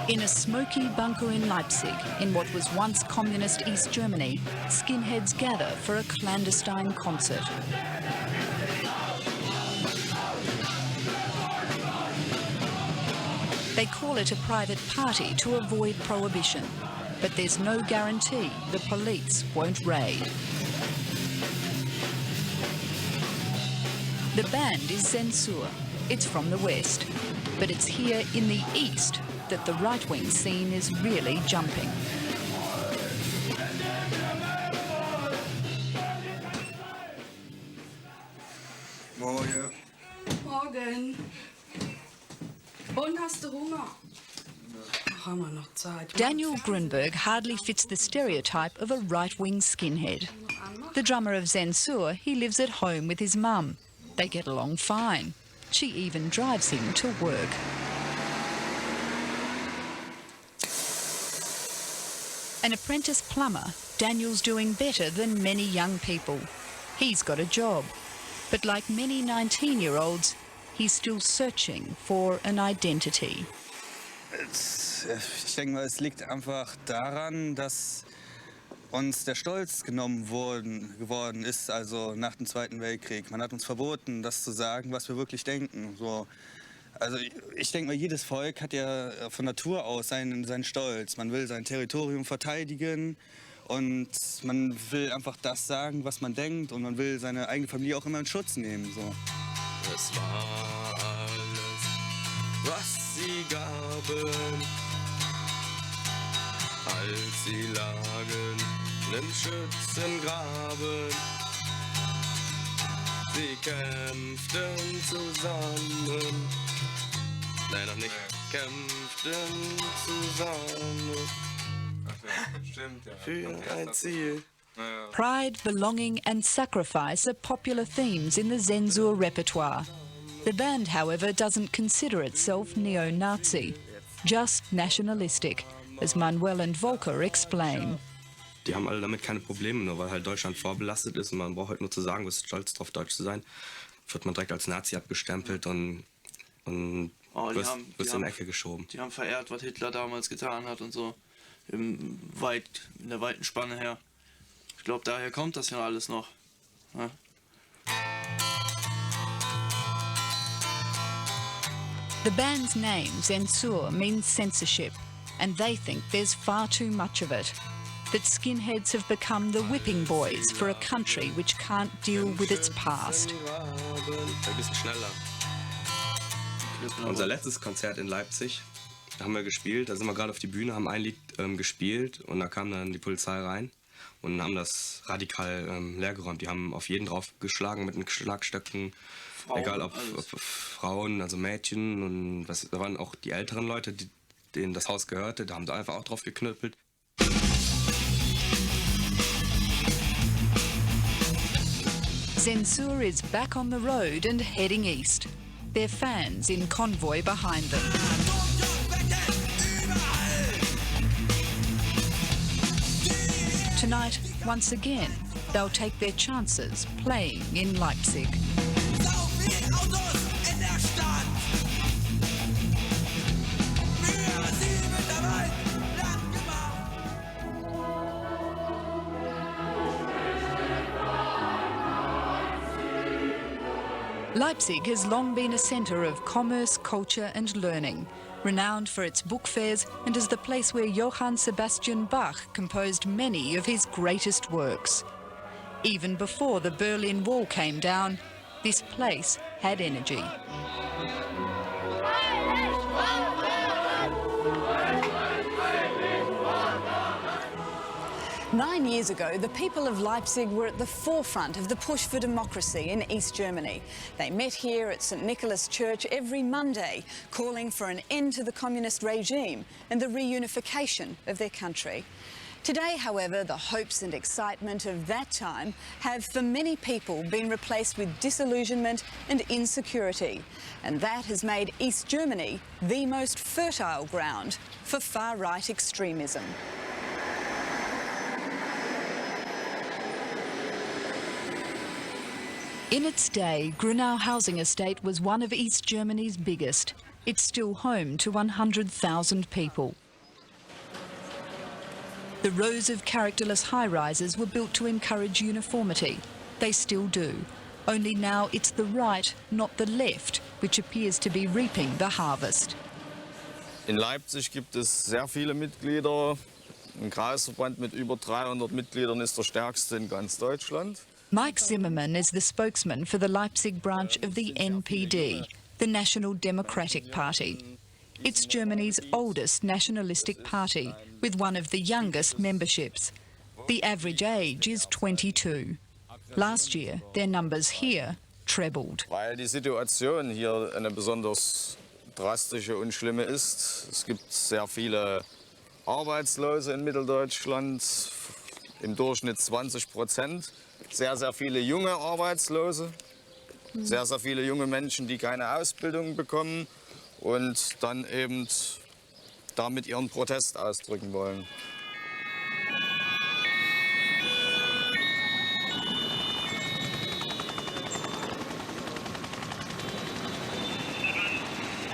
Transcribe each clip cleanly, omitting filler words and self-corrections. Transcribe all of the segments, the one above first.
In a smoky bunker in Leipzig, in what was once communist East Germany, skinheads gather for a clandestine concert. They call it a private party to avoid prohibition, but there's no guarantee the police won't raid. The band is Zensur. It's from the West, but it's here in the East that the right-wing scene is really jumping. Morgen. Morgen. Und hast du Hunger? Haben wir noch Zeit? Daniel Grunberg hardly fits the stereotype of a right-wing skinhead. The drummer of Zensur, he lives at home with his mum. They get along fine. She even drives him to work. An apprentice plumber, Daniel's doing better than many young people. He's got a job, but like many 19-year-olds, he's still searching for an identity. Ich denke mal, es liegt einfach daran, dass uns der Stolz genommen geworden ist, also nach dem Zweiten Weltkrieg. Man hat uns verboten, das zu sagen, was wir wirklich denken. So. Also ich denke mal, jedes Volk hat ja von Natur aus seinen Stolz. Man will sein Territorium verteidigen und man will einfach das sagen, was man denkt, und man will seine eigene Familie auch immer in Schutz nehmen. So. Es war alles, was sie gaben, als sie lagen im Schützengraben. Sie kämpften zusammen. Nein, noch nicht. Kämpften zusammen. Stimmt, ja. Für ein Ziel. Pride, belonging and sacrifice are popular themes in the Zensur repertoire. The band, however, doesn't consider itself neo-Nazi, just nationalistic, as Manuel and Volker explain. Die haben alle damit keine Probleme, nur weil halt Deutschland vorbelastet ist und man braucht halt nur zu sagen, wir sind stolz drauf, Deutsch zu sein, wird man direkt als Nazi abgestempelt und wird in die Ecke geschoben. Die haben verehrt, was Hitler damals getan hat und so, in der weiten Spanne her. Ich glaube, daher kommt das ja alles noch. Ja. The band's name, Zensur, means censorship, and they think there's far too much of it. That skinheads have become the whipping boys for a country which can't deal with its past. Ein bisschen schneller. Unser letztes Konzert in Leipzig haben wir gespielt. Da sind wir gerade auf die Bühne, haben ein Lied gespielt und da kam dann die Polizei rein und haben das radikal leergeräumt. Die haben auf jeden draufgeschlagen mit den Schlagstöcken, egal ob Frauen, also Mädchen, und da waren auch die älteren Leute, denen das Haus gehörte, da haben sie einfach auch drauf geknüppelt. Zensur is back on the road and heading east. Their fans in convoy behind them. Tonight, once again, they'll take their chances playing in Leipzig. Leipzig has long been a centre of commerce, culture and learning, renowned for its book fairs and as the place where Johann Sebastian Bach composed many of his greatest works. Even before the Berlin Wall came down, this place had energy. 9 years ago, the people of Leipzig were at the forefront of the push for democracy in East Germany. They met here at St. Nicholas Church every Monday, calling for an end to the communist regime and the reunification of their country. Today, however, the hopes and excitement of that time have, for many people, been replaced with disillusionment and insecurity. And that has made East Germany the most fertile ground for far-right extremism. In its day, Grunau housing estate was one of East Germany's biggest. It's still home to 100,000 people. The rows of characterless high-rises were built to encourage uniformity. They still do. Only now it's the right, not the left, which appears to be reaping the harvest. In Leipzig gibt es sehr viele Mitglieder. Ein Kreisverband mit über 300 Mitgliedern ist der stärkste in ganz Deutschland. Mike Zimmerman is the spokesman for the Leipzig branch of the NPD, the National Democratic Party. It's Germany's oldest nationalistic party, with one of the youngest memberships. The average age is 22. Last year, their numbers here trebled. Weil die Situation hier eine besonders drastische und schlimme ist. Es gibt sehr viele Arbeitslose in Mitteldeutschland, im Durchschnitt 20%. Sehr, sehr viele junge Arbeitslose, sehr, sehr viele junge Menschen, die keine Ausbildung bekommen und dann eben damit ihren Protest ausdrücken wollen.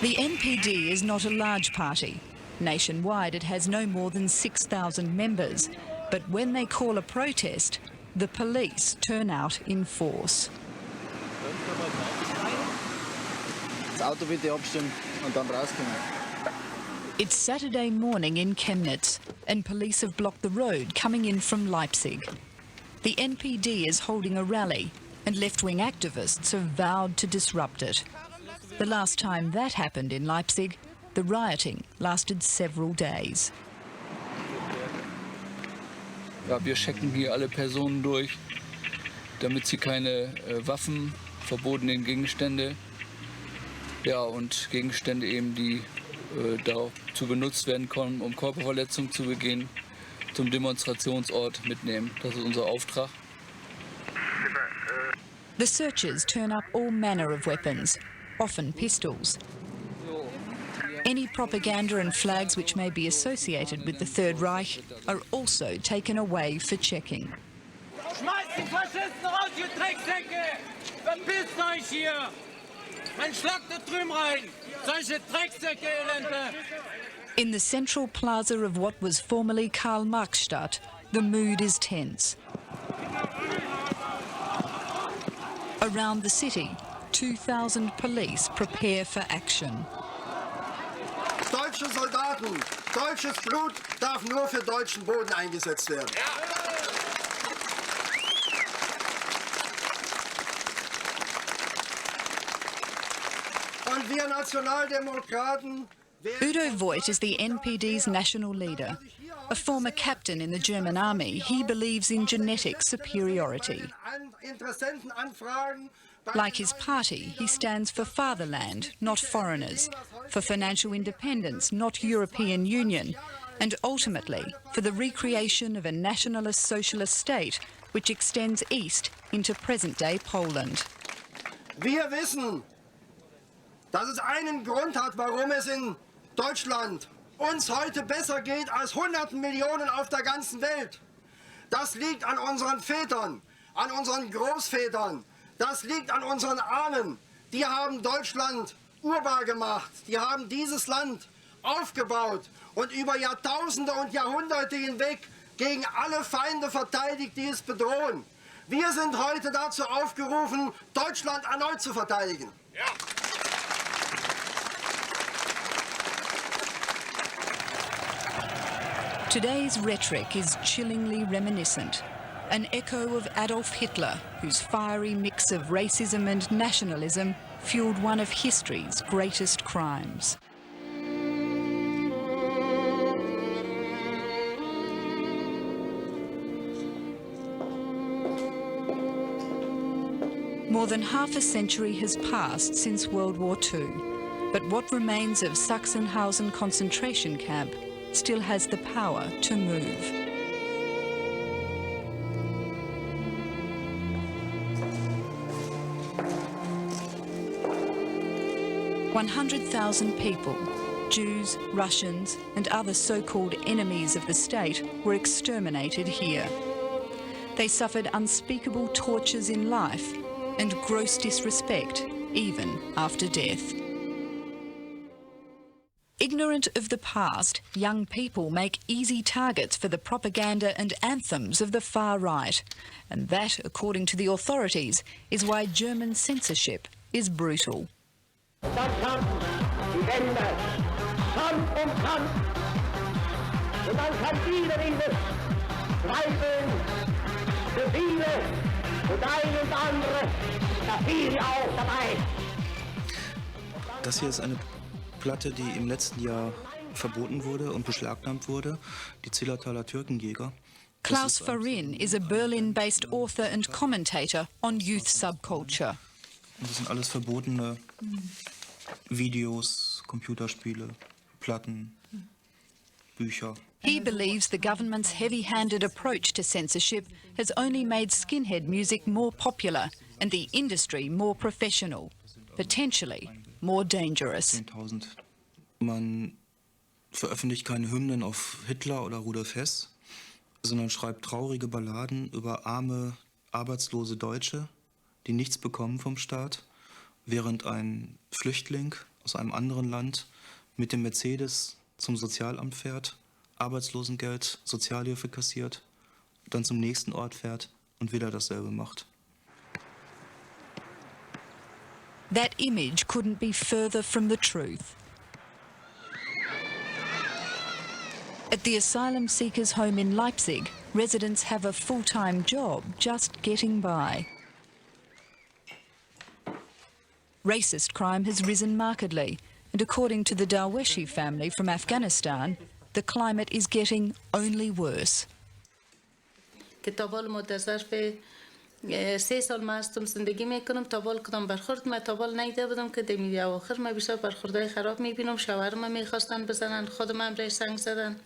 The NPD is not a large party. Nationwide, it has no more than 6,000 members. But when they call a protest, the police turn out in force. Das Auto bitte abstellen und dann rauskommen. It's Saturday morning in Chemnitz, and police have blocked the road coming in from Leipzig. The NPD is holding a rally, and left-wing activists have vowed to disrupt it. The last time that happened in Leipzig, the rioting lasted several days. Ja, wir checken hier alle Personen durch, damit sie keine Waffen, verbotenen Gegenstände, ja, und Gegenstände eben, die dazu benutzt werden können, um Körperverletzungen zu begehen, zum Demonstrationsort mitnehmen. Das ist unser Auftrag. The searchers turn up all manner of weapons, often pistols. Any propaganda and flags which may be associated with the Third Reich are also taken away for checking. Schmeißt die Faschisten raus, ihr Drecksäcke! Verpisst euch hier! Man schlagt da drüben rein! Solche Drecksäcke, Elende! In the central plaza of what was formerly Karl-Marx-Stadt, the mood is tense. Around the city, 2,000 police prepare for action. Deutsche Soldaten, deutsches Blut darf nur für deutschen Boden eingesetzt werden. Und wir Nationaldemokraten... Udo Voigt is the NPD's national leader. A former captain in the German army, he believes in genetic superiority. Like his party, he stands for fatherland, not foreigners, for financial independence, not European Union, and ultimately for the recreation of a nationalist socialist state which extends east into present-day Poland. Wir wissen, dass es einen Grund hat, warum es in Deutschland uns heute besser geht als hunderten Millionen auf der ganzen Welt. Das liegt an unseren Vätern, an unseren Großvätern. Das liegt an unseren Ahnen. Die haben Deutschland urbar gemacht. Die haben dieses Land aufgebaut und über Jahrtausende und Jahrhunderte hinweg gegen alle Feinde verteidigt, die es bedrohen. Wir sind heute dazu aufgerufen, Deutschland erneut zu verteidigen. Ja. Today's rhetoric is chillingly reminiscent. An echo of Adolf Hitler, whose fiery mix of racism and nationalism fueled one of history's greatest crimes. More than half a century has passed since World War II, but what remains of Sachsenhausen concentration camp still has the power to move. 100,000 people, Jews, Russians and other so-called enemies of the state, were exterminated here. They suffered unspeakable tortures in life and gross disrespect, even after death. Ignorant of the past, young people make easy targets for the propaganda and anthems of the far right. And that, according to the authorities, is why German censorship is brutal. Das hier ist eine Platte, die im letzten Jahr verboten wurde und beschlagnahmt wurde, die Zillertaler Türkenjäger. Klaus Farin is a Berlin-based author and commentator on youth subculture. Und das sind alles verbotene Videos, Computerspiele, Platten, Bücher. He believes the government's heavy-handed approach to censorship has only made skinhead music more popular and the industry more professional, potentially more dangerous. 10.000. Man veröffentlicht keine Hymnen auf Hitler oder Rudolf Hess, sondern schreibt traurige Balladen über arme, arbeitslose Deutsche, die nichts bekommen vom Staat, während ein Flüchtling aus einem anderen Land mit dem Mercedes zum Sozialamt fährt, Arbeitslosengeld, Sozialhilfe kassiert, dann zum nächsten Ort fährt und wieder dasselbe macht. That image couldn't be further from the truth. At the asylum seekers' home in Leipzig, residents have a full-time job just getting by. Racist crime has risen markedly, and according to the Darweshi family from Afghanistan, the climate is getting only worse. سه سال ما هستم زندگی میکنم تا بال کدام برخورد ما تا بال نیده بودم که دمی اواخر ما بیشتر برخوردهای خراب میبینم. شوهرم میخواستن بزنن، خودم هم رای سنگ زدن،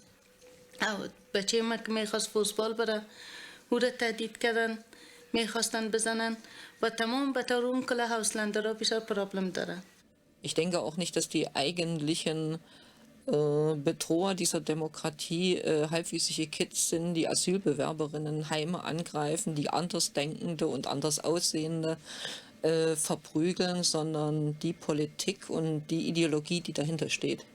بچه ما که میخواست فوتبال بره او را تهدید کردن، میخواستن بزنن و تمام به طور اون کل هاوسلندرها بیشتر پرابلم دارن. Ich denke auch nicht, dass die eigentlichen Bedroher dieser Demokratie halbwüchsige Kids sind, die Asylbewerberinnen Heime angreifen, die Andersdenkende und anders Aussehende verprügeln, sondern die Politik und die Ideologie, die dahinter steht.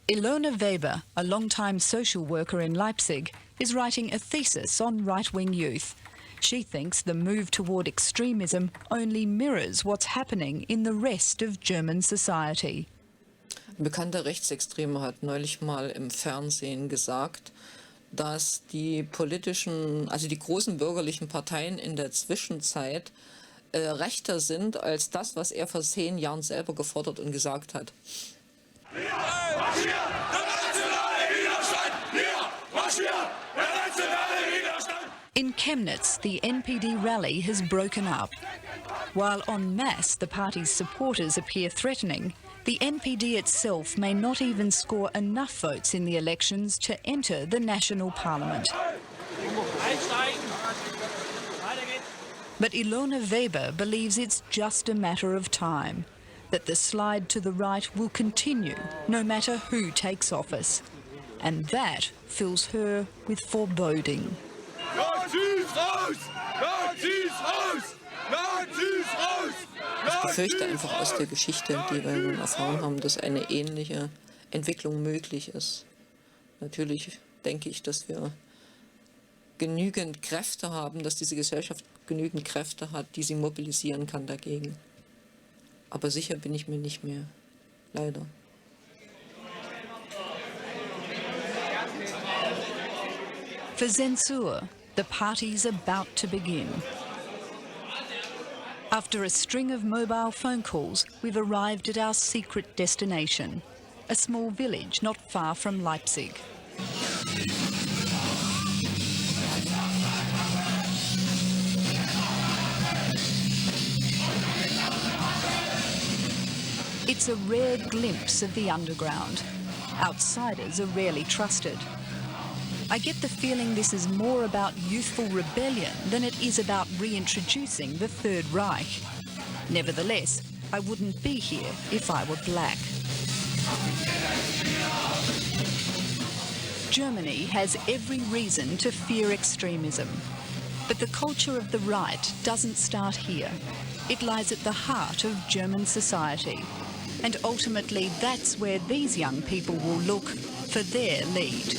Ilona Weber, a long-time social worker in Leipzig, is writing a thesis on right-wing youth. She thinks the move toward extremism only mirrors what's happening in the rest of German society. Ein bekannter Rechtsextremer hat neulich mal im Fernsehen gesagt, dass die politischen, also die großen bürgerlichen Parteien in der Zwischenzeit rechter sind als das, was er vor 10 Jahren selber gefordert und gesagt hat. In Chemnitz, the NPD rally has broken up. While en masse the party's supporters appear threatening, the NPD itself may not even score enough votes in the elections to enter the national parliament. But Ilona Weber believes it's just a matter of time, that the slide to the right will continue no matter who takes office. And that fills her with foreboding. Ich befürchte einfach aus der Geschichte, die wir nun erfahren haben, dass eine ähnliche Entwicklung möglich ist. Natürlich denke ich, dass wir genügend Kräfte haben, dass diese Gesellschaft genügend Kräfte hat, die sie mobilisieren kann dagegen. Aber sicher bin ich mir nicht mehr, leider. For Zensur, the party's about to begin. After a string of mobile phone calls, we've arrived at our secret destination, a small village not far from Leipzig. It's a rare glimpse of the underground. Outsiders are rarely trusted. I get the feeling this is more about youthful rebellion than it is about reintroducing the Third Reich. Nevertheless, I wouldn't be here if I were black. Germany has every reason to fear extremism. But the culture of the right doesn't start here. It lies at the heart of German society. And ultimately, that's where these young people will look for their lead.